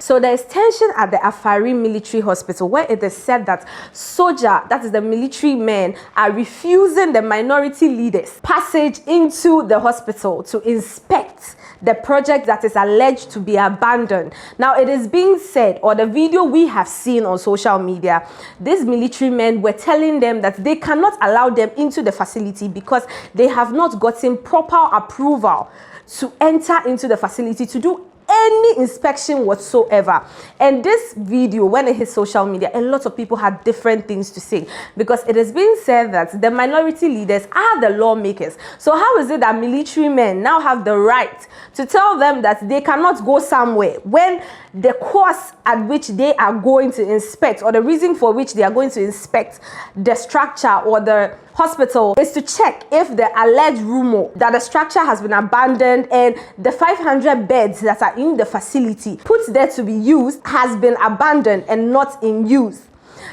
So there is tension at the Afari Military Hospital, where it is said that soldier, that is the military men, are refusing the minority leaders passage into the hospital to inspect the project that is alleged to be abandoned. Now, it is being said, or the video we have seen on social media, these military men were telling them that they cannot allow them into the facility because they have not gotten proper approval to enter into the facility to do any inspection whatsoever. And this video, when it hit social media, a lot of people had different things to say, because it is being said that the minority leaders are the lawmakers. So how is it that military men now have the right to tell them that they cannot go somewhere when the course at which they are going to inspect, or the reason for which they are going to inspect the structure or the hospital, is to check if the alleged rumor that the structure has been abandoned and the 500 beds that are in the facility put there to be used has been abandoned and not in use.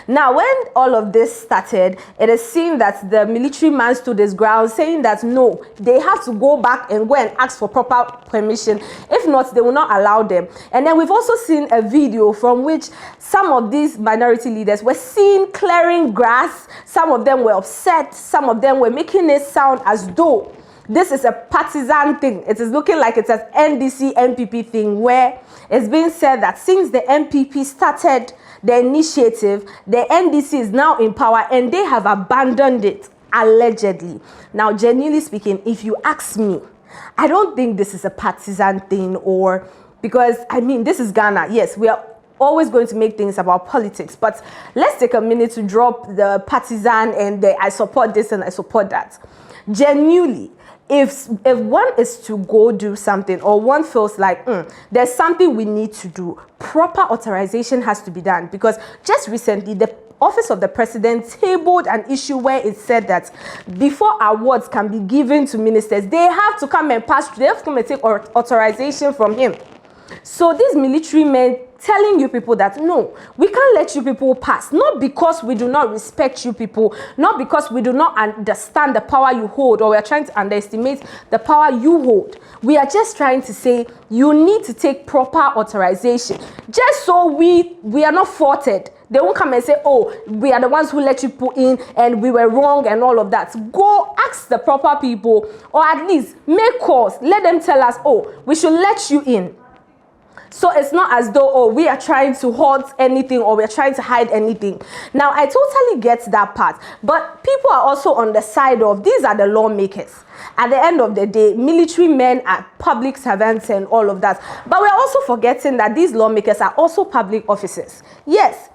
Now, when all of this started, it is seen that the military man stood his ground, saying that no, they have to go back and go and ask for proper permission. If not, they will not allow them. And then we've also seen a video from which some of these minority leaders were seen clearing grass. Some of them were upset. Some of them were making it sound as though this is a partisan thing. It is looking like it's an NDC MPP thing, where it's being said that since the MPP started the initiative, the NDC is now in power and they have abandoned it, allegedly. Now, genuinely speaking, if you ask me, I don't think this is a partisan thing, or because, I mean, this is Ghana. Yes, we are always going to make things about politics, but let's take a minute to drop the partisan and the I support this and I support that. Genuinely, if one is to go do something, or one feels like there's something we need to do, proper authorization has to be done. Because just recently, the Office of the President tabled an issue where it said that before awards can be given to ministers, they have to come and pass, they have to come and take authorization from him. So these military men telling you people that no, we can't let you people pass, not because we do not respect you people, not because we do not understand the power you hold, or we are trying to underestimate the power you hold. We are just trying to say you need to take proper authorization, just so we are not faulted. They won't come and say, oh, we are the ones who let you put in and we were wrong and all of that. Go ask the proper people, or at least make calls. Let them tell us, oh, we should let you in. So it's not as though, oh, we are trying to halt anything or we're trying to hide anything. Now, I totally get that part. But people are also on the side of, these are the lawmakers. At the end of the day, military men are public servants and all of that. But we're also forgetting that these lawmakers are also public officers. Yes.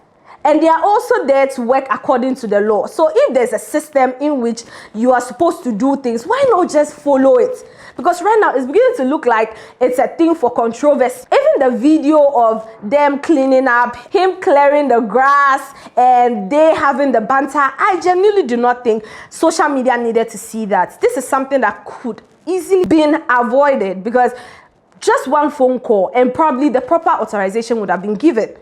And they are also there to work according to the law. So if there's a system in which you are supposed to do things, why not just follow it? Because right now, it's beginning to look like it's a thing for controversy. Even the video of them cleaning up, him clearing the grass, and they having the banter, I genuinely do not think social media needed to see that. This is something that could easily been avoided, because just one phone call and probably the proper authorization would have been given.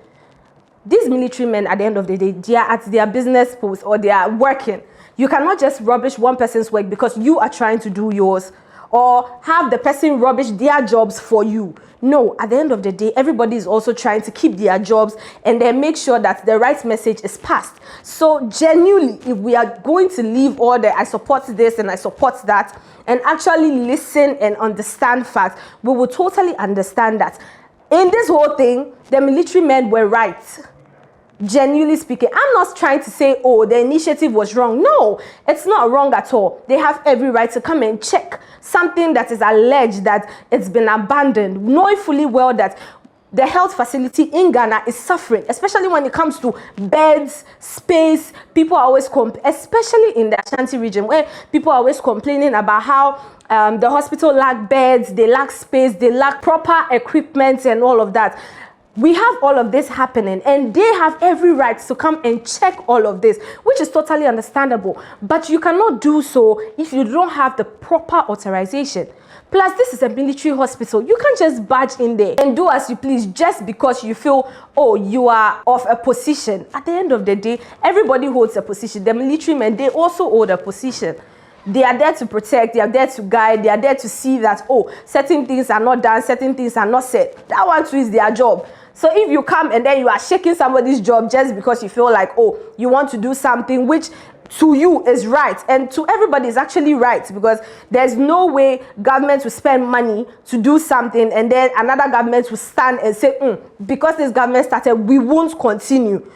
These military men, at the end of the day, they are at their business post, or they are working. You cannot just rubbish one person's work because you are trying to do yours, or have the person rubbish their jobs for you. No, at the end of the day, everybody is also trying to keep their jobs and then make sure that the right message is passed. So genuinely, if we are going to leave all the I support this and I support that, and actually listen and understand facts, we will totally understand that in this whole thing, the military men were right. Genuinely speaking, I'm not trying to say, oh, the initiative was wrong. No, it's not wrong at all. They have every right to come and check something that is alleged that it's been abandoned, knowing fully well that the health facility in Ghana is suffering, especially when it comes to beds, space. People are always, especially in the Ashanti region, where people are always complaining about how the hospital lack beds, they lack space, they lack proper equipment and all of that. We have all of this happening, and they have every right to come and check all of this, which is totally understandable. But you cannot do so if you don't have the proper authorization. Plus, this is a military hospital. You can't just barge in there and do as you please just because you feel, oh, you are of a position. At the end of the day, everybody holds a position. The military men, they also hold a position. They are there to protect, they are there to guide, they are there to see that, oh, certain things are not done, certain things are not said. That one too is their job. So if you come and then you are shaking somebody's job just because you feel like, oh, you want to do something which to you is right, and to everybody is actually right, because there's no way government will spend money to do something and then another government will stand and say, because this government started, we won't continue.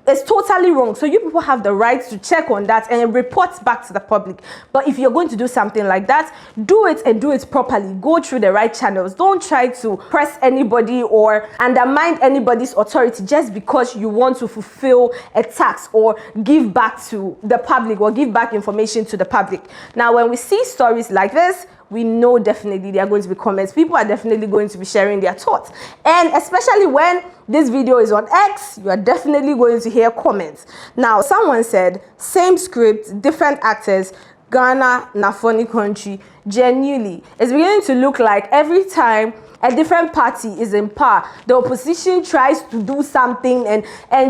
It's totally wrong. So you people have the right to check on that and report back to the public. But if you're going to do something like that, do it and do it properly. Go through the right channels. Don't try to press anybody or undermine anybody's authority just because you want to fulfill a tax or give back to the public or give back information to the public. Now, when we see stories like this, we know definitely there are going to be comments. People are definitely going to be sharing their thoughts. And especially when this video is on X, you are definitely going to hear comments. Now, someone said, same script, different actors, Ghana, na funny country. Genuinely, it's beginning to look like every time a different party is in power, the opposition tries to do something, and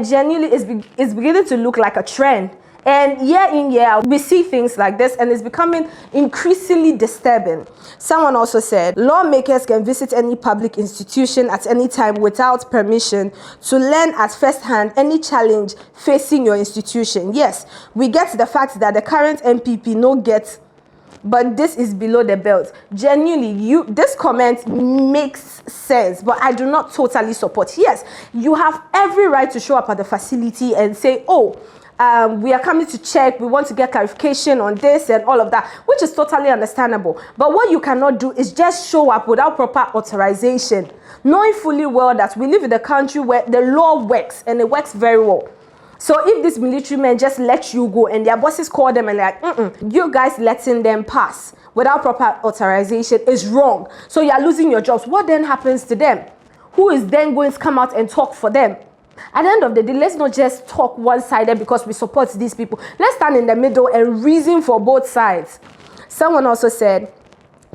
genuinely it's beginning to look like a trend. And year in, year out, we see things like this, and it's becoming increasingly disturbing. Someone also said, lawmakers can visit any public institution at any time without permission to learn at first hand any challenge facing your institution. Yes, we get the fact that the current MPP no get, but this is below the belt. Genuinely, this comment makes sense, but I do not totally support. Yes, you have every right to show up at the facility and say, oh, we are coming to check, we want to get clarification on this and all of that, which is totally understandable. But what you cannot do is just show up without proper authorization, knowing fully well that we live in a country where the law works, and it works very well. So if these military men just let you go and their bosses call them and like, you guys letting them pass without proper authorization is wrong, so you are losing your jobs, what then happens to them? Who is then going to come out and talk for them? At the end of the day, let's not just talk one-sided because we support these people. Let's stand in the middle and reason for both sides. Someone also said,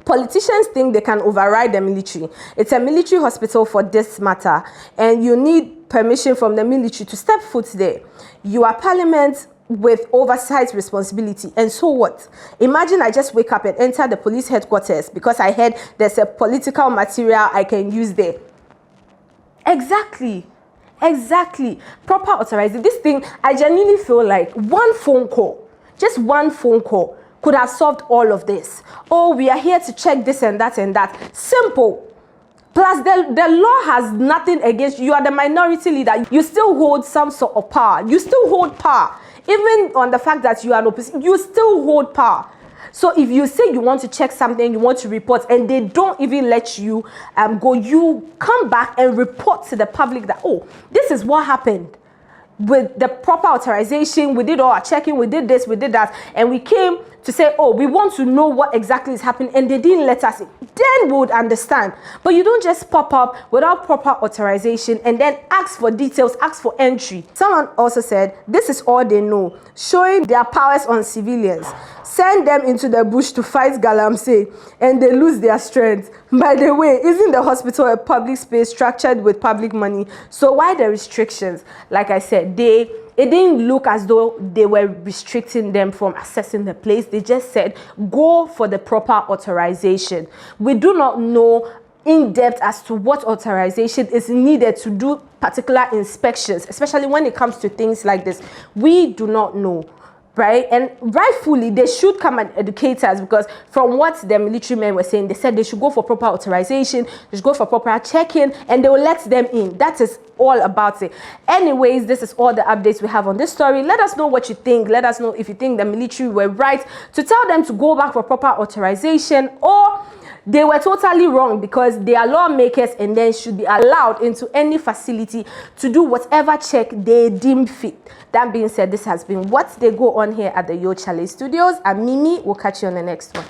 politicians think they can override the military. It's a military hospital for this matter, and you need permission from the military to step foot there. You are parliament with oversight responsibility, and so what? Imagine I just wake up and enter the police headquarters because I heard there's a political material I can use there. Exactly. Proper authorization. This thing, I genuinely feel like one phone call, just one phone call, could have solved all of this. Oh, we are here to check this and that and that. Simple. Plus, the law has nothing against you. You are the minority leader. You still hold some sort of power. You still hold power. Even on the fact that you are an opposition, you still hold power. So if you say you want to check something, you want to report, and they don't even let you go, you come back and report to the public that, oh, this is what happened. With the proper authorization, we did all our checking, we did this, we did that, and we came to say, oh, we want to know what exactly is happening, and they didn't let us in. Then we would understand. But you don't just pop up without proper authorization and then ask for details, ask for entry. Someone also said, this is all they know, showing their powers on civilians. Send them into the bush to fight Galamsey, and they lose their strength. By the way, isn't the hospital a public space structured with public money? So why the restrictions? Like I said, it didn't look as though they were restricting them from accessing the place. They just said, go for the proper authorization. We do not know in depth as to what authorization is needed to do particular inspections, especially when it comes to things like this. We do not know. Right? And rightfully, they should come and educate us, because from what the military men were saying, they said they should go for proper authorization, they should go for proper check-in, and they will let them in. That is all about it. Anyways, this is all the updates we have on this story. Let us know what you think. Let us know if you think the military were right to tell them to go back for proper authorization, or they were totally wrong because they are lawmakers and then should be allowed into any facility to do whatever check they deem fit. That being said, this has been What They Go On here at the Charley Studios. I'm Mimi. We'll catch you on the next one.